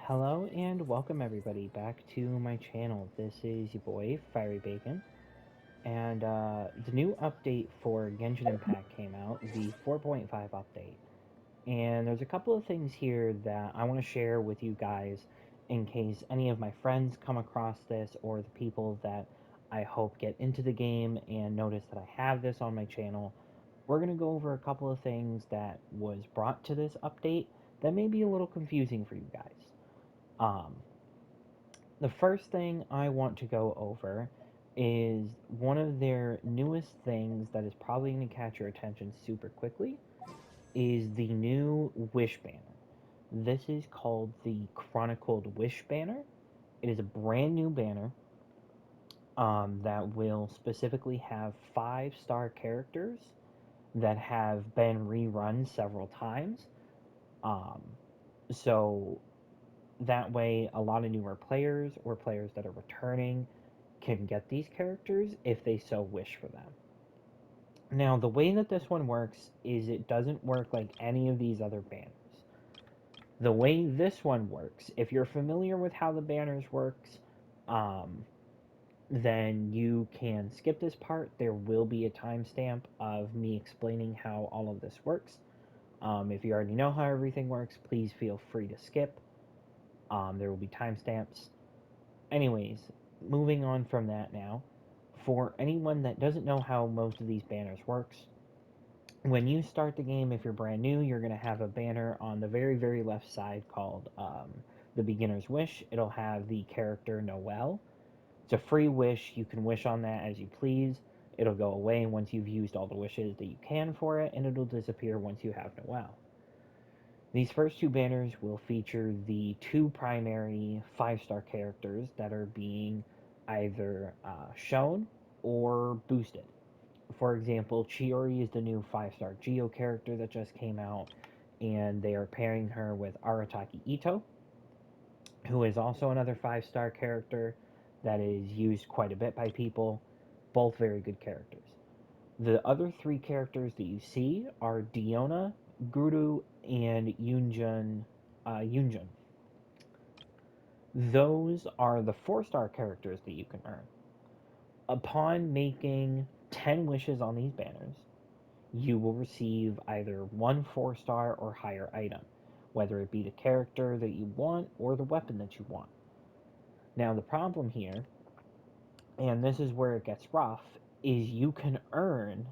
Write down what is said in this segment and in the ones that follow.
Hello and welcome everybody back to my channel. This is your boy Fiery Bacon, and the new update for Genshin Impact came out, the 4.5 update. And there's a couple of things here that I want to share with you guys in case any of my friends come across this or the people that I hope get into the game and notice that I have this on my channel. We're going to go over a couple of things that was brought to this update that may be a little confusing for you guys. Um, the first thing I want to go over is one of their newest things that is probably going to catch your attention super quickly is the new Wish Banner. This is called the Chronicled Wish Banner. It is a brand new banner that will specifically have 5-star characters that have been rerun several times. Um, so that way, a lot of newer players or players that are returning can get these characters if they so wish for them. Now, the way that this one works is it doesn't work like any of these other banners. The way this one works, if you're familiar with how the banners works, um, then you can skip this part. There will be a timestamp of me explaining how all of this works. If you already know how everything works, please feel free to skip. There will be timestamps. Anyways, moving on from that now, for anyone that doesn't know how most of these banners works, when you start the game, if you're brand new, you're going to have a banner on the very, very left side called the Beginner's Wish. It'll have the character Noelle. It's a free wish. You can wish on that as you please. It'll go away once you've used all the wishes that you can for it, and it'll disappear once you have Noelle. These first two banners will feature the two primary 5-star characters that are being either shown or boosted. For example, Chiori is the new 5-star Geo character that just came out, and they are pairing her with Arataki Ito, who is also another 5-star character that is used quite a bit by people. Both very good characters. The other three characters that you see are Diona, Guru, and Yunjun. Those are the 4-star characters that you can earn. Upon making 10 wishes on these banners, you will receive either one 4-star or higher item, whether it be the character that you want or the weapon that you want. Now, the problem here, and this is where it gets rough, is you can earn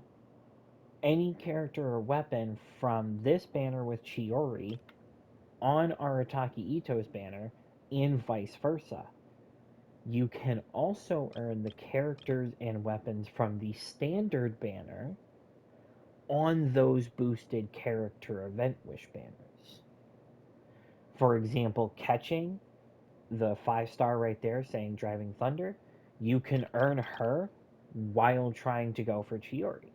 any character or weapon from this banner with Chiori on Arataki Ito's banner, and vice versa. You can also earn the characters and weapons from the standard banner on those boosted character event wish banners. For example, catching the 5-star right there saying Driving Thunder, you can earn her while trying to go for Chiori.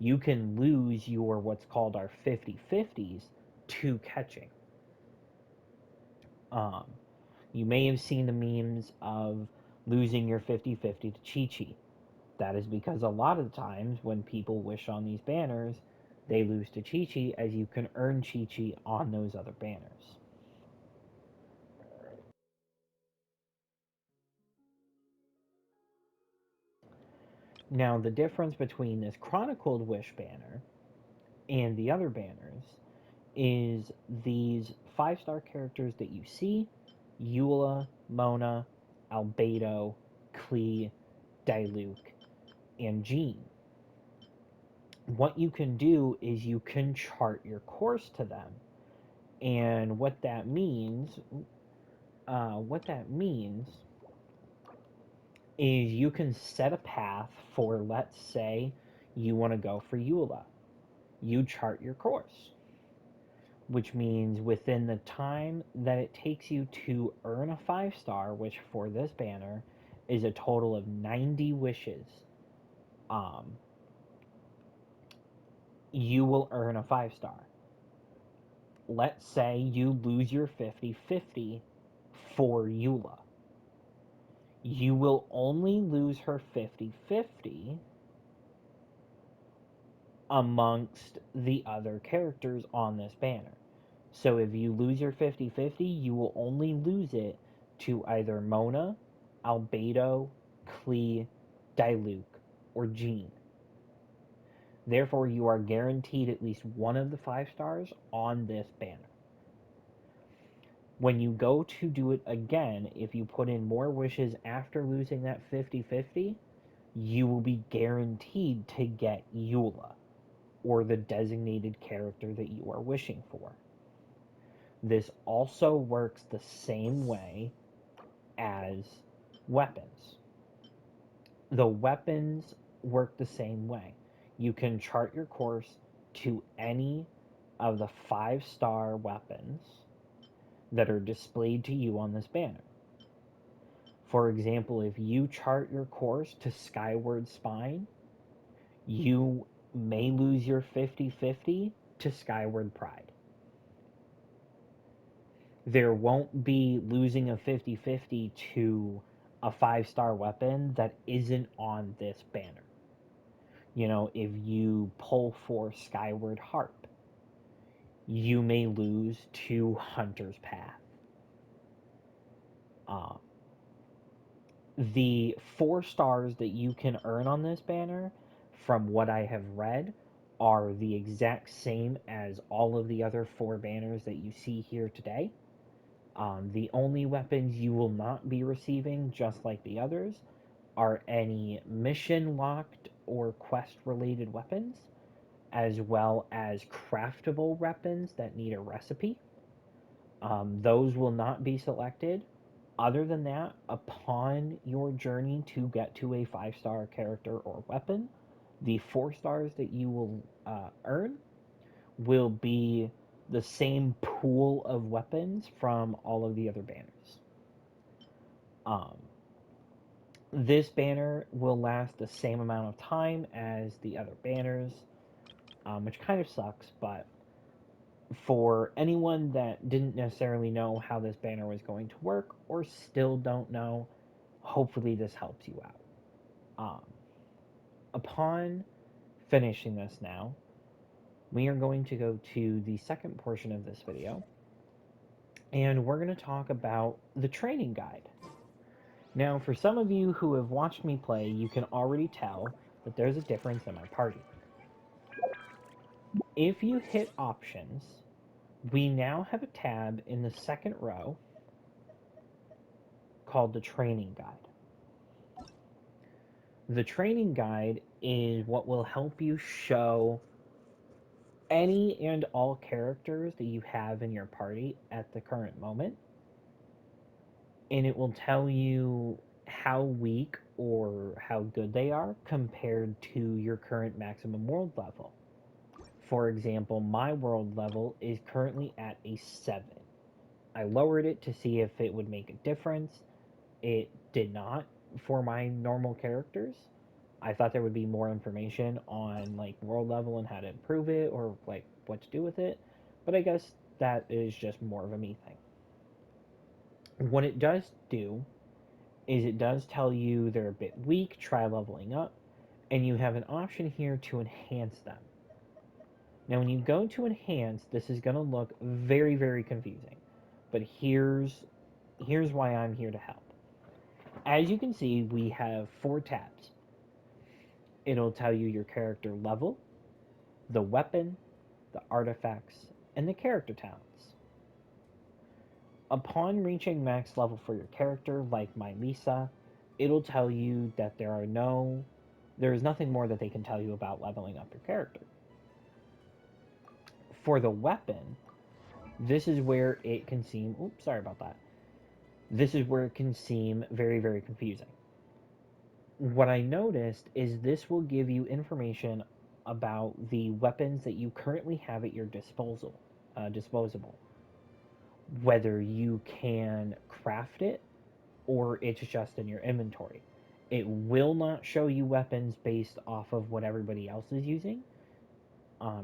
You can lose your what's called our 50/50s to catching. Um, you may have seen the memes of losing your 50/50 to Chi-Chi. That is because a lot of the times when people wish on these banners, they lose to Chi-Chi, as you can earn Chi-Chi on those other banners. Now, the difference between this Chronicled Wish banner and the other banners is these 5-star characters that you see: Eula, Mona, Albedo, Klee, Diluc, and Jean. What you can do is you can chart your course to them, and what that means is you can set a path for, let's say, you want to go for Eula. You chart your course, which means within the time that it takes you to earn a 5-star, which for this banner is a total of 90 wishes, um, you will earn a 5-star. Let's say you lose your 50/50 for Eula. You will only lose her 50/50 amongst the other characters on this banner. So if you lose your 50/50, you will only lose it to either Mona, Albedo, Klee, Diluc, or Jean. Therefore, you are guaranteed at least one of the 5 stars on this banner. When you go to do it again, if you put in more wishes after losing that 50/50, you will be guaranteed to get Eula, or the designated character that you are wishing for. This also works the same way as weapons. The weapons work the same way. You can chart your course to any of the 5-star weapons that are displayed to you on this banner. For example, if you chart your course to Skyward Spine, you may lose your 50/50 to Skyward Pride. There won't be losing a 50/50 to a 5-star weapon that isn't on this banner. If you pull for Skyward Harp, you may lose to Hunter's Path. The 4 stars that you can earn on this banner, from what I have read, are the exact same as all of the other 4 banners that you see here today. The only weapons you will not be receiving, just like the others, are any mission locked or quest related weapons, as well as craftable weapons that need a recipe. Those will not be selected. Other than that, upon your journey to get to a 5-star character or weapon, the 4 stars that you will earn will be the same pool of weapons from all of the other banners. This banner will last the same amount of time as the other banners, which kind of sucks, but for anyone that didn't necessarily know how this banner was going to work or still don't know, hopefully this helps you out. Upon finishing this now, we are going to go to the second portion of this video, and we're going to talk about the training guide. Now, for some of you who have watched me play, you can already tell that there's a difference in my party. If you hit options, we now have a tab in the second row called the training guide. The training guide is what will help you show any and all characters that you have in your party at the current moment, and it will tell you how weak or how good they are compared to your current maximum world level. For example, my world level is currently at a 7. I lowered it to see if it would make a difference. It did not for my normal characters. I thought there would be more information on world level and how to improve it, or what to do with it, but I guess that is just more of a me thing. What it does do is it does tell you they're a bit weak, try leveling up, and you have an option here to enhance them. Now when you go to enhance, this is going to look very, very confusing, but here's why I'm here to help. As you can see, we have 4 tabs. It'll tell you your character level, the weapon, the artifacts, and the character talents. Upon reaching max level for your character, like my Lisa, it'll tell you that there is nothing more that they can tell you about leveling up your character. For the weapon, this is where it can seem, This is where it can seem very, very confusing. What I noticed is this will give you information about the weapons that you currently have at your disposable, whether you can craft it or it's just in your inventory. It will not show you weapons based off of what everybody else is using.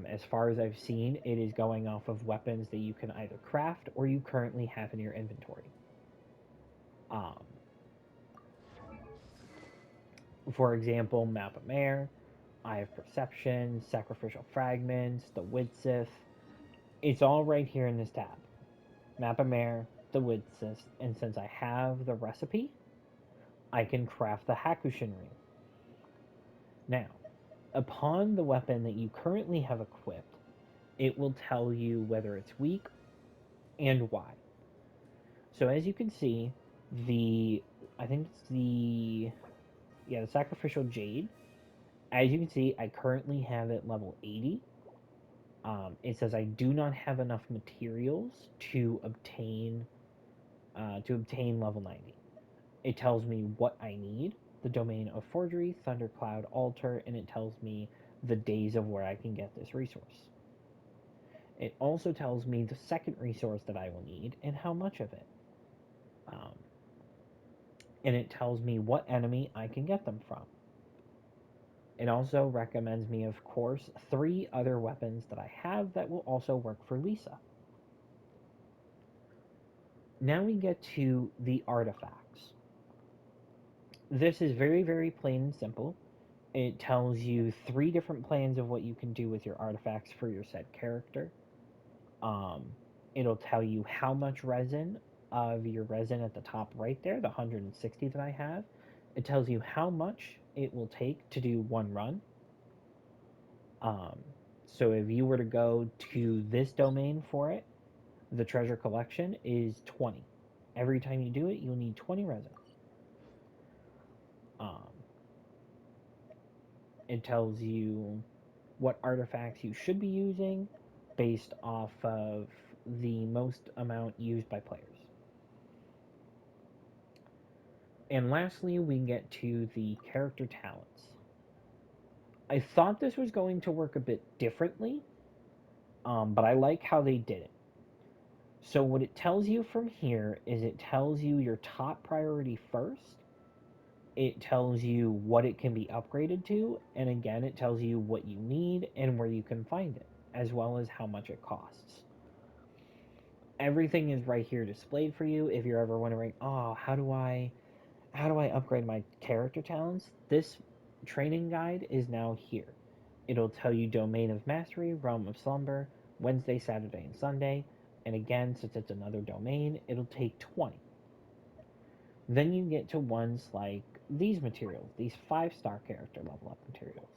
As far as I've seen, it is going off of weapons that you can either craft or you currently have in your inventory. For example, Map of Mare, Eye of Perception, Sacrificial Fragments, the Widsith, It's all right here in this tab. Map of Mare, the Wood Cyst, and since I have the recipe, I can craft the Hakushin ring. Now, upon the weapon that you currently have equipped, it will tell you whether it's weak and why. So as you can see, the I think it's the sacrificial jade. As you can see, I currently have it level 80. It says I do not have enough materials to obtain level 90. It tells me what I need, the domain of forgery, thundercloud, altar, and it tells me the days of where I can get this resource. It also tells me the second resource that I will need and how much of it. Um, and it tells me what enemy I can get them from. It also recommends me, of course, 3 other weapons that I have that will also work for Lisa. Now we get to the artifacts. This is very, very plain and simple. It tells you 3 different plans of what you can do with your artifacts for your said character. Um, it'll tell you how much resin of your resin at the top right there, the 160 that I have. It tells you how much it will take to do 1 run. Um, so if you were to go to this domain for it, the treasure collection is 20. Every time you do it, you'll need 20 resin. Um, it tells you what artifacts you should be using based off of the most amount used by players. And lastly, we get to the character talents. I thought this was going to work a bit differently, but I like how they did it. So what it tells you from here is it tells you your top priority first. It tells you what it can be upgraded to, and again, it tells you what you need and where you can find it, as well as how much it costs. Everything is right here displayed for you. If you're ever wondering, oh, how do I upgrade my character talents? This training guide is now here. It'll tell you Domain of Mastery, Realm of Slumber, Wednesday, Saturday, and Sunday. And again, since it's another domain, it'll take 20. Then you get to ones like these materials, these 5-star character level up materials.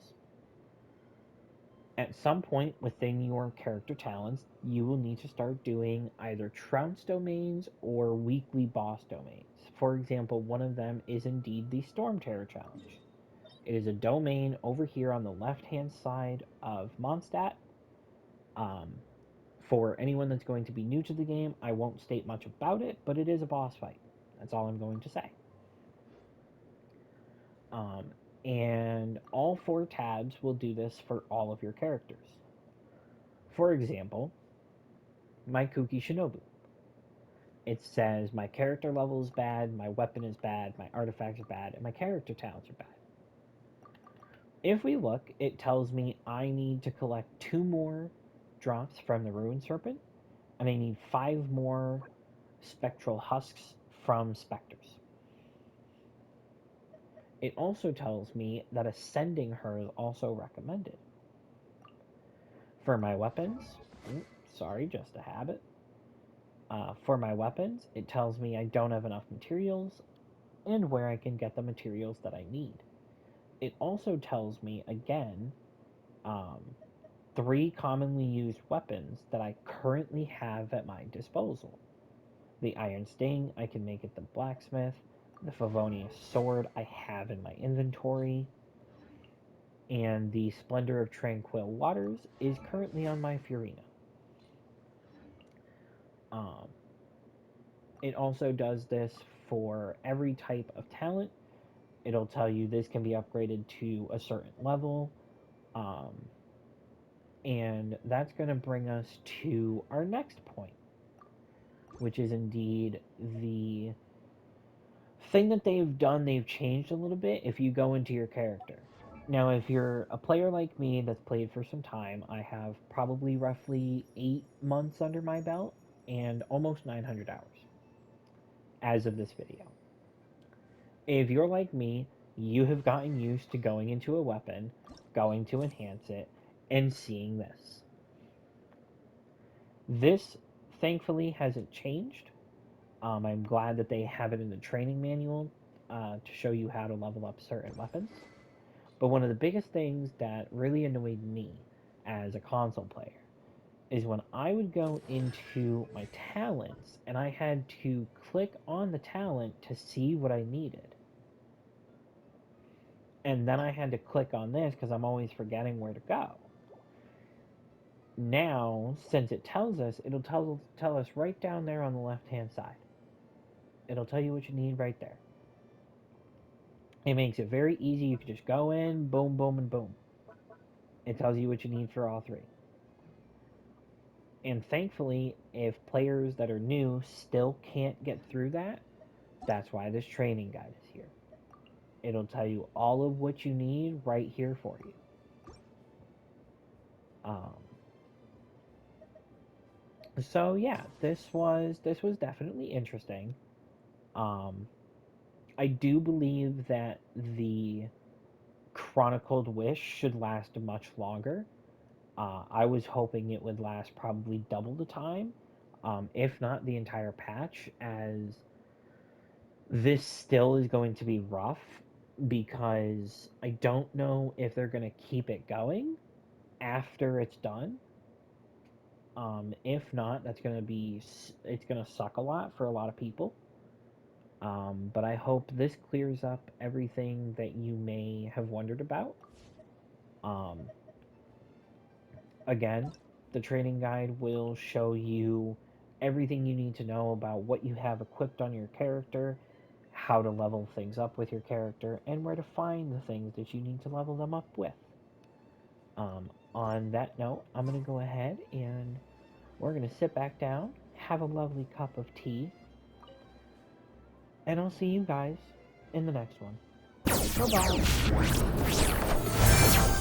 At some point within your character talents, you will need to start doing either trounce domains or weekly boss domains. For example, one of them is indeed the Storm Terror Challenge. It is a domain over here on the left-hand side of Mondstadt. Um, for anyone that's going to be new to the game, I won't state much about it, but it is a boss fight. That's all I'm going to say. Um, and all 4 tabs will do this for all of your characters. For example, my Kuki Shinobu. It says my character level is bad, my weapon is bad, my artifacts are bad, and my character talents are bad. If we look, it tells me I need to collect 2 more drops from the Ruined Serpent, and I need 5 more spectral husks from specters. It also tells me that ascending her is also recommended. For my weapons, just a habit. For my weapons, it tells me I don't have enough materials and where I can get the materials that I need. It also tells me, again, 3 commonly used weapons that I currently have at my disposal. The Iron Sting, I can make it the Blacksmith. The Favonius Sword I have in my inventory. And the Splendor of Tranquil Waters is currently on my Furina. It also does this for every type of talent. It'll tell you this can be upgraded to a certain level. And that's going to bring us to our next point, which is indeed the thing that they've done. They've changed a little bit if you go into your character. Now, if you're a player like me that's played for some time, I have probably roughly 8 months under my belt and almost 900 hours as of this video. If you're like me, you have gotten used to going into a weapon, going to enhance it, and seeing this. This, thankfully, hasn't changed. I'm glad that they have it in the training manual to show you how to level up certain weapons. But one of the biggest things that really annoyed me as a console player is when I would go into my talents and I had to click on the talent to see what I needed. And then I had to click on this because I'm always forgetting where to go. Now, since it tells us, it'll tell us right down there on the left hand side. It'll tell you what you need right there. It makes it very easy. You can just go in, boom, boom, and boom. It tells you what you need for all three. And thankfully, if players that are new still can't get through that, that's why this training guide is here. It'll tell you all of what you need right here for you. So yeah, this was definitely interesting. I do believe that the Chronicled Wish should last much longer. I was hoping it would last probably double the time, if not the entire patch, as this still is going to be rough because I don't know if they're going to keep it going after it's done. If not, it's going to suck a lot for a lot of people. But I hope this clears up everything that you may have wondered about. Um, Again, the training guide will show you everything you need to know about what you have equipped on your character, how to level things up with your character, and where to find the things that you need to level them up with. On that note, I'm going to go ahead and we're going to sit back down, have a lovely cup of tea, and I'll see you guys in the next one. Bye-bye.